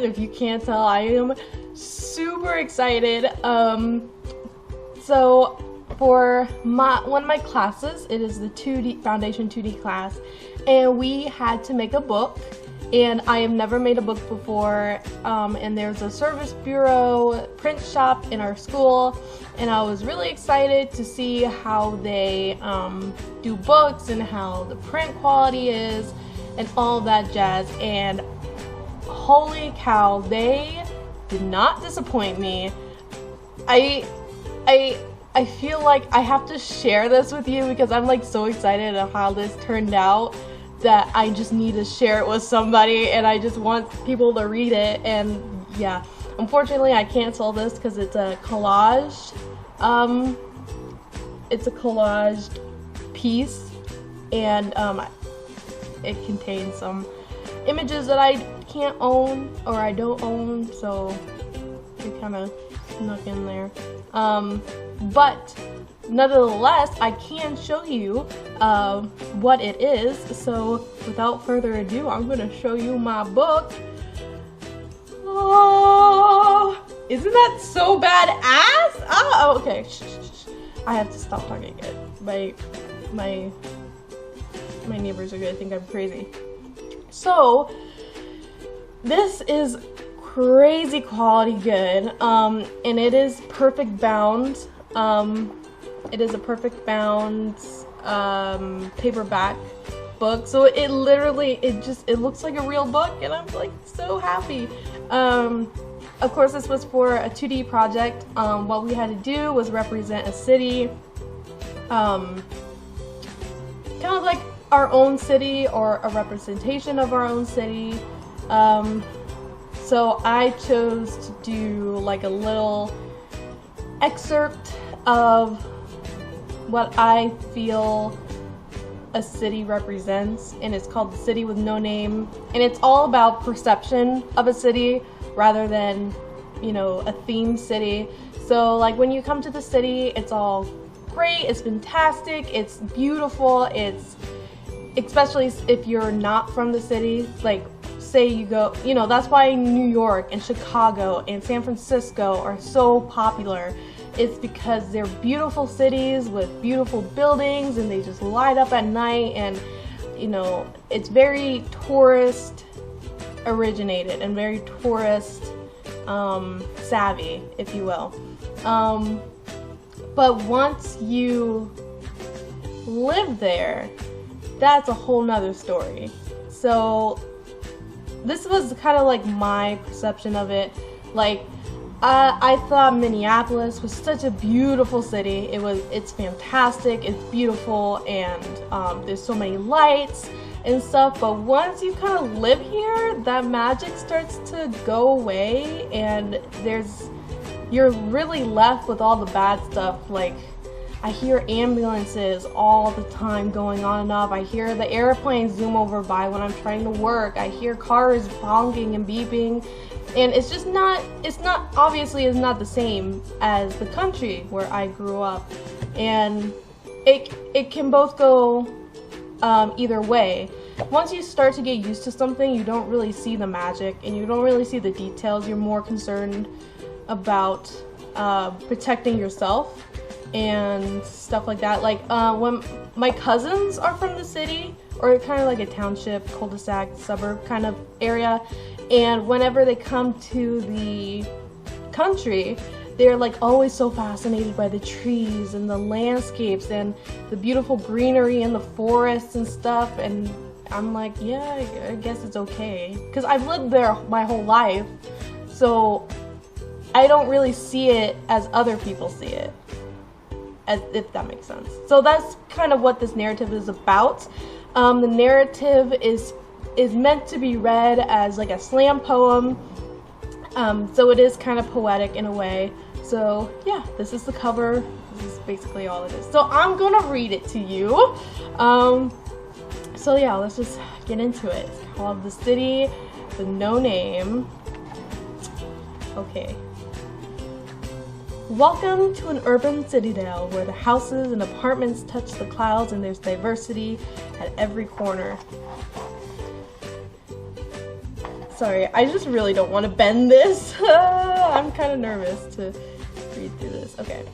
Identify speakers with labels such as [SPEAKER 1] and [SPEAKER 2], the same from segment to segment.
[SPEAKER 1] If you can't tell, I am super excited. So for one of my classes, it is the 2D Foundation 2D class, and we had to make a book. And I have never made a book before, and there's a service bureau print shop in our school, and I was really excited to see how they do books and how the print quality is and all that jazz. And holy cow, they did not disappoint me. I feel like I have to share this with you because I'm like so excited of how this turned out that I just need to share it with somebody, and I just want people to read it. And yeah, unfortunately I can't sell this because it's a collage. It's a collage piece, and it contains some images that I can't own or I don't own, so it kind of snuck in there. But nevertheless, I can show you what it is. So without further ado, I'm going to show you my book. Oh, isn't that so badass? Oh, okay. Shh, shh, shh. I have to stop talking again. My neighbors are going to think I'm crazy. So this is crazy quality good, and it is perfect bound. It is a perfect bound paperback book, so it literally it looks like a real book, and I'm like so happy. Of course, this was for a 2D project. What we had to do was represent a city, kind of like our own city or a representation of our own city. So I chose to do like a little excerpt of what I feel a city represents, and it's called The City with No Name, and it's all about perception of a city rather than, you know, a themed city. So like when you come to the city, it's all great, it's fantastic, it's beautiful, it's, especially if you're not from the city, like say you go, you know, that's why New York and Chicago and San Francisco are so popular. It's because they're beautiful cities with beautiful buildings, and they just light up at night, and you know, it's very tourist originated and very tourist savvy, if you will. But once you live there, that's a whole nother story. So this was kind of like my perception of it. Like I thought Minneapolis was such a beautiful city. It's fantastic, it's beautiful, and there's so many lights and stuff. But once you kind of live here, that magic starts to go away, and you're really left with all the bad stuff. Like I hear ambulances all the time going on and off. I hear the airplanes zoom over by when I'm trying to work. I hear cars honking and beeping. And it's just not, obviously it's not the same as the country where I grew up. And it can both go either way. Once you start to get used to something, you don't really see the magic and you don't really see the details. You're more concerned about protecting yourself and stuff like that. Like when my cousins are from the city, or kind of like a township, cul-de-sac, suburb kind of area, and whenever they come to the country, they're like always so fascinated by the trees and the landscapes and the beautiful greenery and the forests and stuff. And I'm like, yeah, I guess it's okay, because I've lived there my whole life, so I don't really see it as other people see it, as if that makes sense. So that's kind of what this narrative is about. The narrative is meant to be read as like a slam poem, so it is kind of poetic in a way. So yeah, this is the cover. This is basically all it is. So I'm gonna read it to you. So yeah, let's just get into it. It's called The City with No Name. Okay. Welcome to an urban citadel where the houses and apartments touch the clouds and there's diversity at every corner. Sorry, I just really don't want to bend this. I'm kind of nervous to read through this. Okay.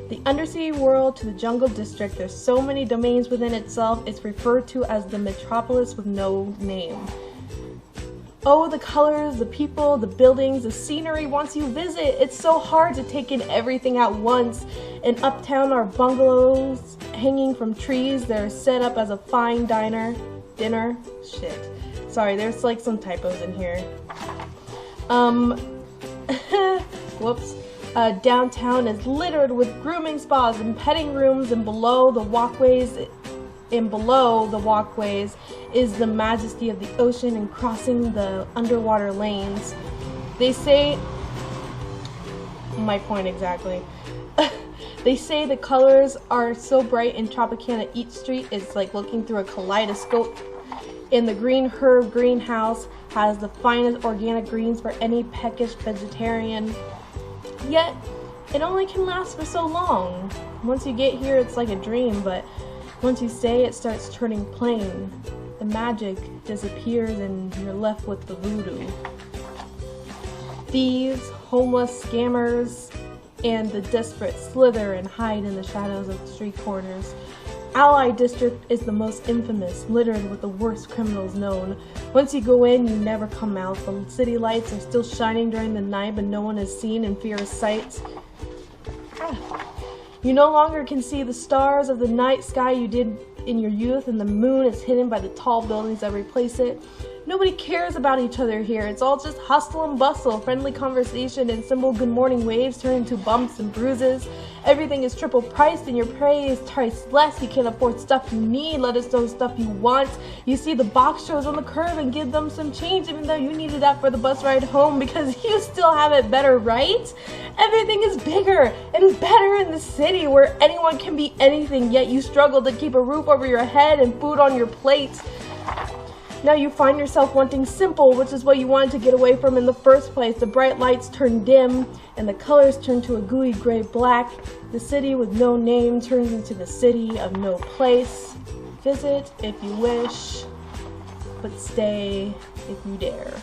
[SPEAKER 1] The undersea world to the jungle district, there's so many domains within itself, it's referred to as the metropolis with no name. Oh, the colors, the people, the buildings, the scenery once you visit. It's so hard to take in everything at once. In uptown are bungalows hanging from trees. They're set up as a fine dinner. Shit. Sorry, there's like some typos in here. Whoops. Downtown is littered with grooming spas and petting rooms, and below the walkways is the majesty of the ocean and crossing the underwater lanes. They say, my point exactly. They say the colors are so bright in Tropicana, each street is like looking through a kaleidoscope. And the Green Herb greenhouse has the finest organic greens for any peckish vegetarian. Yet, it only can last for so long. Once you get here, it's like a dream, but once you stay, it starts turning plain. The magic disappears and you're left with the voodoo. Thieves, homeless, scammers, and the desperate slither and hide in the shadows of the street corners. Allied District is the most infamous, littered with the worst criminals known. Once you go in, you never come out. The city lights are still shining during the night, but no one is seen in fear sight. You no longer can see the stars of the night sky you did in your youth, and the moon is hidden by the tall buildings that replace it. Nobody cares about each other here. It's all just hustle and bustle. Friendly conversation and simple good morning waves turn into bumps and bruises. Everything is triple priced and your pay is twice less. You can't afford stuff you need, let alone stuff you want. You see the box shows on the curb and give them some change even though you needed that for the bus ride home because you still have it better, right? Everything is bigger and better in the city where anyone can be anything, yet you struggle to keep a roof over your head and food on your plate. Now you find yourself wanting simple, which is what you wanted to get away from in the first place. The bright lights turn dim, and the colors turn to a gooey gray black. The city with no name turns into the city of no place. Visit if you wish, but stay if you dare.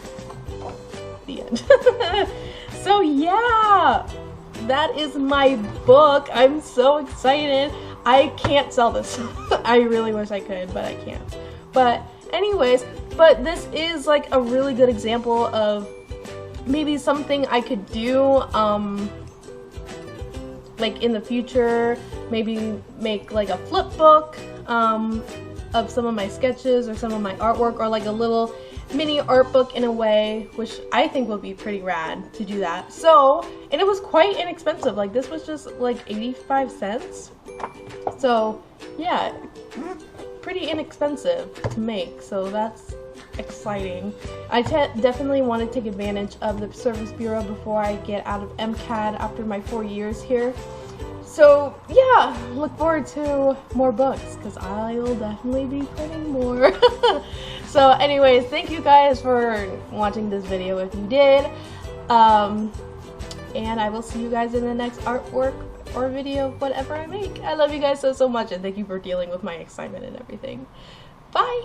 [SPEAKER 1] The end. So yeah, that is my book. I'm so excited. I can't sell this. I really wish I could, but I can't. But anyways, but this is like a really good example of maybe something I could do like in the future, maybe make like a flip book of some of my sketches or some of my artwork, or like a little mini art book in a way, which I think would be pretty rad to do that. So, and it was quite inexpensive, like this was just like 85 cents. So yeah, pretty inexpensive to make, so that's exciting. I definitely want to take advantage of the Service Bureau before I get out of MCAD after my 4 years here. So yeah, look forward to more books because I will definitely be printing more. So anyways, thank you guys for watching this video if you did. And I will see you guys in the next artwork or video, whatever I make. I love you guys so much, and thank you for dealing with my excitement and everything. Bye!